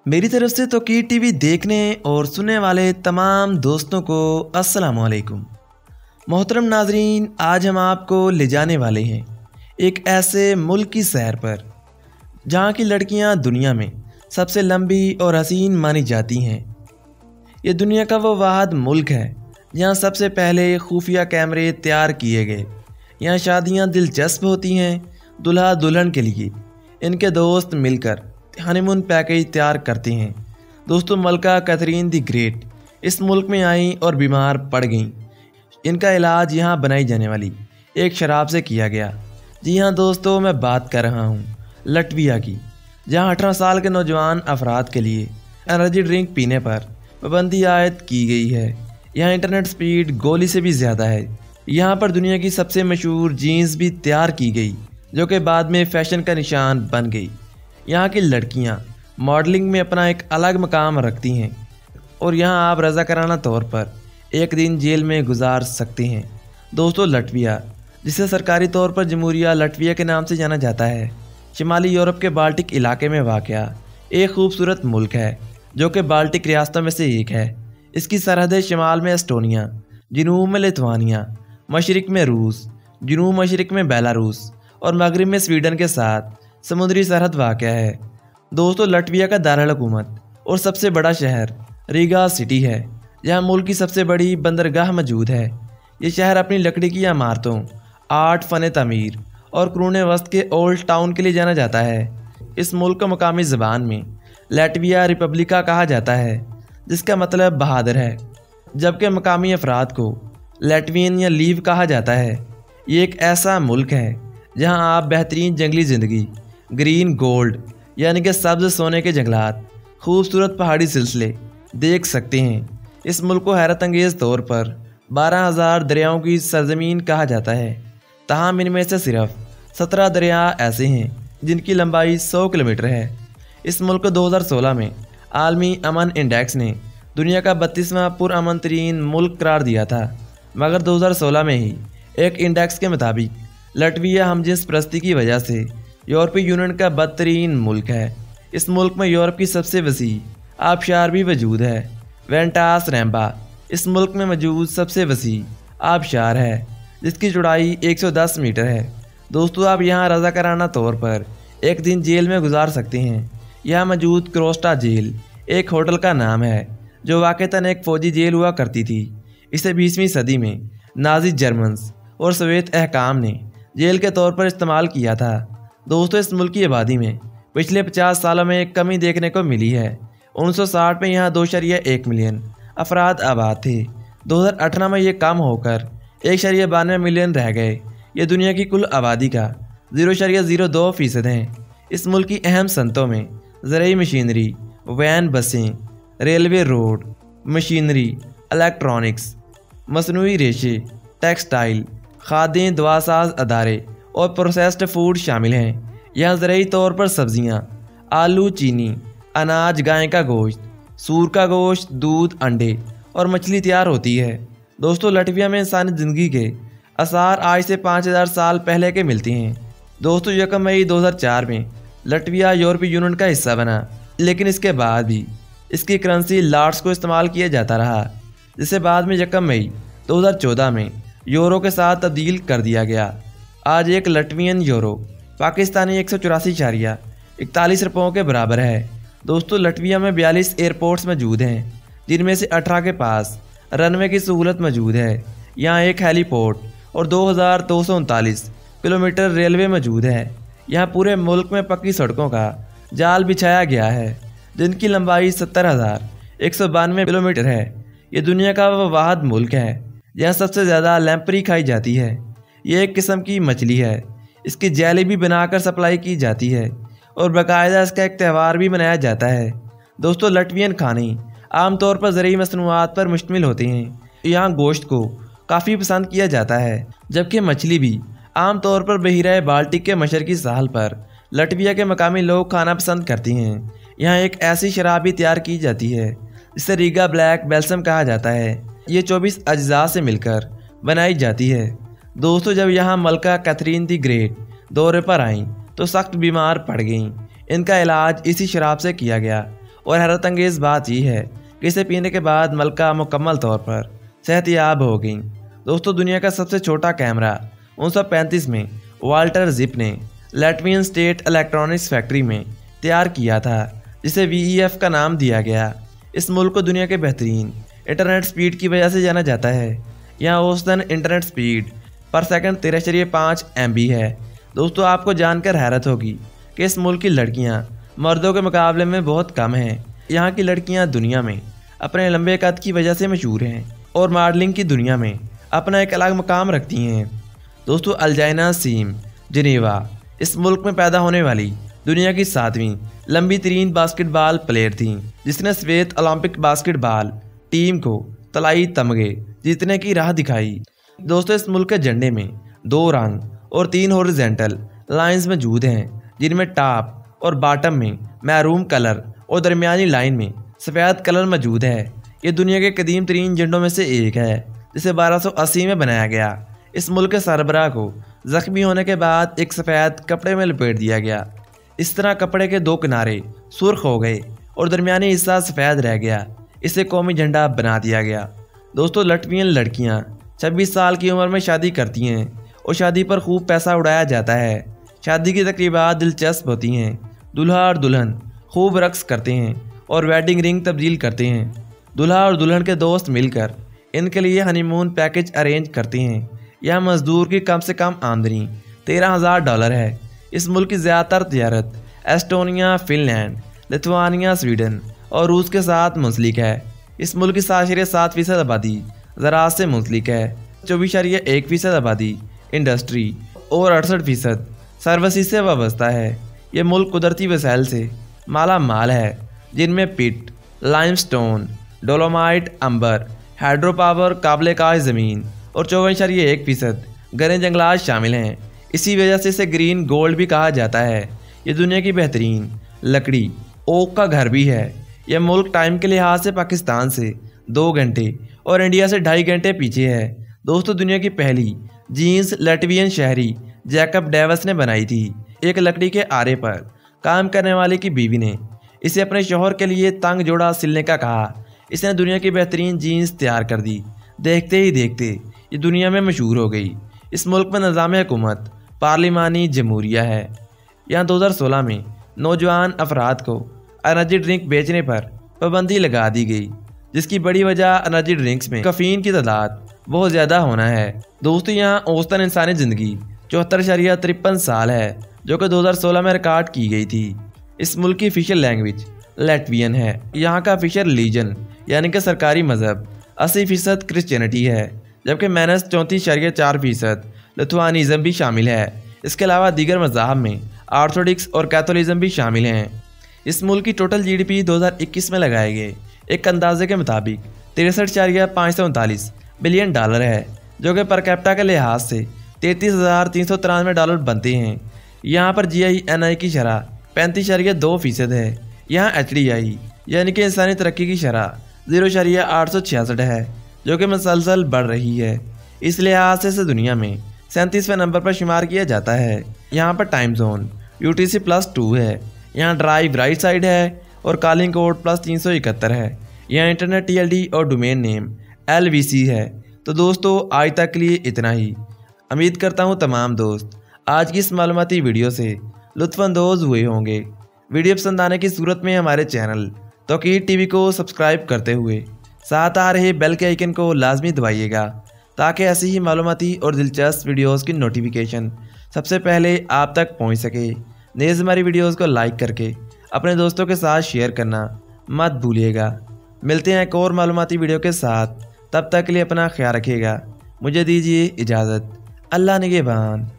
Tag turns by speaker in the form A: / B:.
A: मेरी तरफ से तौकीर टीवी देखने और सुनने वाले तमाम दोस्तों को अस्सलाम वालेकुम। मोहतरम नाजरीन, आज हम आपको ले जाने वाले हैं एक ऐसे मुल्क की सैर पर जहां की लड़कियां दुनिया में सबसे लंबी और हसीन मानी जाती हैं। ये दुनिया का वो वाहिद मुल्क है जहां सबसे पहले खुफिया कैमरे तैयार किए गए। यहाँ शादियां दिलचस्प होती हैं। दुल्हा दुल्हन के लिए इनके दोस्त मिलकर हनीमून पैकेज तैयार करते हैं। दोस्तों, मलका कैथरीन द ग्रेट इस मुल्क में आई और बीमार पड़ गईं। इनका इलाज यहाँ बनाई जाने वाली एक शराब से किया गया। जी हाँ दोस्तों, मैं बात कर रहा हूँ लटविया की, जहाँ 18 साल के नौजवान अफराद के लिए एनर्जी ड्रिंक पीने पर पाबंदी आयद की गई है। यहाँ इंटरनेट स्पीड गोली से भी ज़्यादा है। यहाँ पर दुनिया की सबसे मशहूर जीन्स भी तैयार की गई, जो कि बाद में फैशन का निशान बन गई। यहाँ की लड़कियाँ मॉडलिंग में अपना एक अलग मकाम रखती हैं और यहाँ आप रज़ाकाराना तौर पर एक दिन जेल में गुजार सकते हैं। दोस्तों, लटविया, जिसे सरकारी तौर पर जमहूरिया लटविया के नाम से जाना जाता है, शिमाली यूरोप के बाल्टिक इलाके में वाक़या एक खूबसूरत मुल्क है जो कि बाल्टिक रियासतों में से एक है। इसकी सरहदें शिमाल में एस्टोनिया, जनूब में लिथुआनिया, मशरिक में रूस, जनूब मशरिक में बेलारूस और मगरिब में स्वीडन के साथ समुद्री सरहद वाक़या है। दोस्तों, लटविया का दारुल हुकूमत और सबसे बड़ा शहर रीगा सिटी है, जहाँ मुल्क की सबसे बड़ी बंदरगाह मौजूद है। ये शहर अपनी लकड़ी की इमारतों, आर्ट, फ़न तामीर और कुरूने वस्त के ओल्ड टाउन के लिए जाना जाता है। इस मुल्क को मकामी ज़बान में लैटविया रिपब्लिका कहा जाता है, जिसका मतलब बहादुर है, जबकि मकामी अफराद को लैटवियन या लीव कहा जाता है। ये एक ऐसा मुल्क है जहां आप बेहतरीन जंगली ज़िंदगी, ग्रीन गोल्ड यानी कि सब्ज़ सोने के जंगलात, खूबसूरत पहाड़ी सिलसिले देख सकते हैं। इस मुल्क को हैरत अंगेज़ तौर पर 12,000 दरियाओं की सरजमीन कहा जाता है। तमाम इनमें से सिर्फ 17 दरिया ऐसे हैं जिनकी लंबाई 100 किलोमीटर है। इस मुल्क को 2016 में आलमी अमन इंडेक्स ने दुनिया का 32वां पुरअमन तरीन मुल्क करार दिया था, मगर 2016 में ही एक इंडेक्स के मुताबिक लटविया हमजिन्स परस्ती की वजह से यूरोपीय यूनियन का बदतरीन मुल्क है। इस मुल्क में यूरोप की सबसे वसी आबशार भी मौजूद है। वेंटास रैम्बा इस मुल्क में मौजूद सबसे वसी आबशार है, जिसकी चौड़ाई 110 मीटर है। दोस्तों, आप यहाँ रज़ाकाराना तौर पर एक दिन जेल में गुजार सकते हैं। यहाँ मौजूद क्रोस्टा जेल एक होटल का नाम है, जो वाक़तन एक फ़ौजी जेल हुआ करती थी। इसे 20वीं सदी में नाज़ी जर्मन्स और सोवियत अहकाम ने जेल के तौर पर इस्तेमाल किया था। दोस्तों, इस मुल्क की आबादी में पिछले 50 सालों में एक कमी देखने को मिली है। 1960 में यहाँ 2.1 मिलियन अफराद आबाद थे। 2018 में ये कम होकर 1.92 मिलियन रह गए। ये दुनिया की कुल आबादी का 0.02% हैं। इस मुल्क की अहम सनतों में ज़रूरी मशीनरी, वैन, बसें, रेलवे, रोड, मशीनरी, इलेक्ट्रॉनिक्स, मसनूई रेशे, टेक्सटाइल, खादें, दवासाज अदारे और प्रोसेस्ड फूड शामिल हैं। यहाँ ज़रूरी तौर पर सब्ज़ियाँ, आलू, चीनी, अनाज, गाय का गोश्त, सूर का गोश्त, दूध, अंडे और मछली तैयार होती है। दोस्तों, लटविया में इंसानी ज़िंदगी के आसार आज से 5000 साल पहले के मिलते हैं। दोस्तों, 1 मई 2004 में लटविया यूरोपीय यूनियन का हिस्सा बना, लेकिन इसके बाद भी इसकी करेंसी लाट्स को इस्तेमाल किया जाता रहा, जिसे बाद में 1 मई 2014 में यूरो के साथ तब्दील कर दिया गया। आज एक लटवियन यूरो पाकिस्तानी 184.41 रुपयों के बराबर है। दोस्तों, लटविया में 42 एयरपोर्ट्स मौजूद हैं, जिनमें से 18 के पास रनवे की सहूलत मौजूद है। यहाँ एक हेलीपोर्ट और 2239 किलोमीटर रेलवे मौजूद है। यहाँ पूरे मुल्क में पक्की सड़कों का जाल बिछाया गया है, जिनकी लंबाई 70,192 किलोमीटर है। ये दुनिया का वह वाहिद मुल्क है जहाँ सबसे ज़्यादा लैम्परी खाई जाती है। ये एक किस्म की मछली है। इसकी जैली भी बनाकर सप्लाई की जाती है और बाकायदा इसका एक त्यौहार भी मनाया जाता है। दोस्तों, लटवियन खाने आमतौर पर ज़रूरी मसनूआत पर मुश्तमिल होते हैं। यहाँ गोश्त को काफ़ी पसंद किया जाता है, जबकि मछली भी आमतौर पर बहिरा बाल्टिक के मशरकी साहल पर लटविया के मकामी लोग खाना पसंद करते हैं। यहाँ एक ऐसी शराब भी तैयार की जाती है जिसे रीगा ब्लैक बेल्सम कहा जाता है। ये 24 अज्जा से मिलकर बनाई जाती है। दोस्तों, जब यहाँ मलका कैथरीन दी ग्रेट दौरे पर आईं तो सख्त बीमार पड़ गईं। इनका इलाज इसी शराब से किया गया और हैरत अंगेज़ बात यह है कि इसे पीने के बाद मलका मुकम्मल तौर पर सेहतयाब हो गईं। दोस्तों, दुनिया का सबसे छोटा कैमरा 1935 में वाल्टर जिप ने लैटवियन स्टेट इलेक्ट्रॉनिक्स फैक्ट्री में तैयार किया था, जिसे VEF का नाम दिया गया। इस मुल्क को दुनिया के बेहतरीन इंटरनेट स्पीड की वजह से जाना जाता है। यहाँ औसतन इंटरनेट स्पीड पर सेकंड 13.5 MB है। दोस्तों, आपको जानकर हैरत होगी कि इस मुल्क की लड़कियाँ मर्दों के मुकाबले में बहुत कम हैं। यहाँ की लड़कियाँ दुनिया में अपने लंबे कद की वजह से मशहूर हैं और मॉडलिंग की दुनिया में अपना एक अलग मुकाम रखती हैं। दोस्तों, अल्जाइना सीम जिनेवा इस मुल्क में पैदा होने वाली दुनिया की 7वीं लंबी तरीन बास्केटबॉल प्लेयर थी, जिसने श्वेत ओलंपिक बास्केटबॉल टीम को तलाई तमगे जीतने की राह दिखाई। दोस्तों, इस मुल्क के झंडे में 2 रंग और 3 हॉरिजॉन्टल लाइंस मौजूद हैं, जिनमें टॉप और बॉटम में मैरून कलर और दरमियानी लाइन में सफ़ेद कलर मौजूद है। ये दुनिया के कदीम तरीन झंडों में से एक है, जिसे 1280 में बनाया गया। इस मुल्क के सरबराह को जख्मी होने के बाद एक सफ़ेद कपड़े में लपेट दिया गया। इस तरह कपड़े के 2 किनारे सुर्ख हो गए और दरमियानी हिस्सा सफ़ेद रह गया। इसे कौमी झंडा बना दिया गया। दोस्तों, लटवियन लड़कियां 26 साल की उम्र में शादी करती हैं और शादी पर खूब पैसा उड़ाया जाता है। शादी की तकरीबात दिलचस्प होती हैं। दूल्हा और दुल्हन खूब रक्स करते हैं और वेडिंग रिंग तब्दील करते हैं। दूल्हा और दुल्हन के दोस्त मिलकर इनके लिए हनीमून पैकेज अरेंज करते हैं। यह मजदूर की कम से कम आमदनी $13,000 है। इस मुल्क की ज़्यादातर तिजारत एस्टोनिया, फिनलैंड, लिथुआनिया, स्वीडन और रूस के साथ मुंसलिक है। इस मुल्क की 7.7% आबादी ज़राअत से मुंसलिक है। 24.1% आबादी इंडस्ट्री और 68% सर्विसेज से वाबस्ता है। ये मुल्क कुदरती वसाइल से माला माल है, जिनमें पिट, लाइमस्टोन, डोलोमाइट, अंबर, हाइड्रो पावर, काबिल काश ज़मीन और 54.1% घने जंगलात शामिल हैं। इसी वजह से इसे ग्रीन गोल्ड भी कहा जाता है। ये दुनिया की बेहतरीन लकड़ी ओक का घर भी है। यह मुल्क टाइम के लिहाज से पाकिस्तान से 2 घंटे और इंडिया से 2.5 घंटे पीछे है। दोस्तों, दुनिया की पहली जीन्स लटवियन शहरी जैकब डेविस ने बनाई थी। एक लकड़ी के आरे पर काम करने वाले की बीवी ने इसे अपने शौहर के लिए तंग जोड़ा सिलने का कहा। इसने दुनिया की बेहतरीन जीन्स तैयार कर दी। देखते ही देखते ये दुनिया में मशहूर हो गई। इस मुल्क में निज़ाम हुकूमत पार्लिमानी जमहूरिया है। यहाँ 2016 में नौजवान अफराद को एनर्जी ड्रिंक बेचने पर पाबंदी लगा दी गई, जिसकी बड़ी वजह एनर्जी ड्रिंक्स में कैफीन की तादाद बहुत ज़्यादा होना है। दोस्तों, यहाँ औसतन इंसानी ज़िंदगी 74.53 साल है, जो कि 2016 में रिकॉर्ड की गई थी। इस मुल्क की ऑफिशियल लैंग्वेज लैटवियन है। यहाँ का ऑफिशियल रिलीजन यानी कि सरकारी मज़हब 80% क्रिश्चियनिटी है, जबकि -34.4% लिथुआनिज़म भी शामिल है। इसके अलावा दीगर मज़ाहब में ऑर्थोडॉक्स और कैथोलिज़म भी शामिल हैं। इस मुल्क की टोटल GDP 2021 में लगाए गए एक अंदाजे के मुताबिक 63.539 बिलियन डॉलर है, जो कि पर कैपिटा के लिहाज से $33,393 बनते हैं। यहाँ पर GINI की शरह 35.2% है। यहाँ HDI यानी कि इंसानी तरक्की की शरह 0.866 है, जो कि मुसलसल बढ़ रही है। इस लिहाज से इसे दुनिया में 37वें नंबर पर शुमार किया जाता है। यहाँ पर टाइम जोन UTC+2 है। यहाँ ड्राइव राइट साइड है और कॉलिंग कोड +371 है। यहाँ इंटरनेट TLD और डोमेन नेम LVC है। तो दोस्तों, आज तक के लिए इतना ही। उम्मीद करता हूँ तमाम दोस्त आज की इस मालूमाती वीडियो से लुत्फ़अंदोज़ हुए होंगे। वीडियो पसंद आने की सूरत में हमारे चैनल तौकीर TV को सब्सक्राइब करते हुए साथ आ रहे बेल के आइकन को लाजमी दबाइएगा, ताकि ऐसी ही मालूमाती और दिलचस्प वीडियोस की नोटिफिकेशन सबसे पहले आप तक पहुंच सके। नेज़ हमारी वीडियोस को लाइक करके अपने दोस्तों के साथ शेयर करना मत भूलिएगा। मिलते हैं एक और मालूमाती वीडियो के साथ। तब तक के लिए अपना ख्याल रखिएगा। मुझे दीजिए इजाज़त। अल्लाह निगहबान।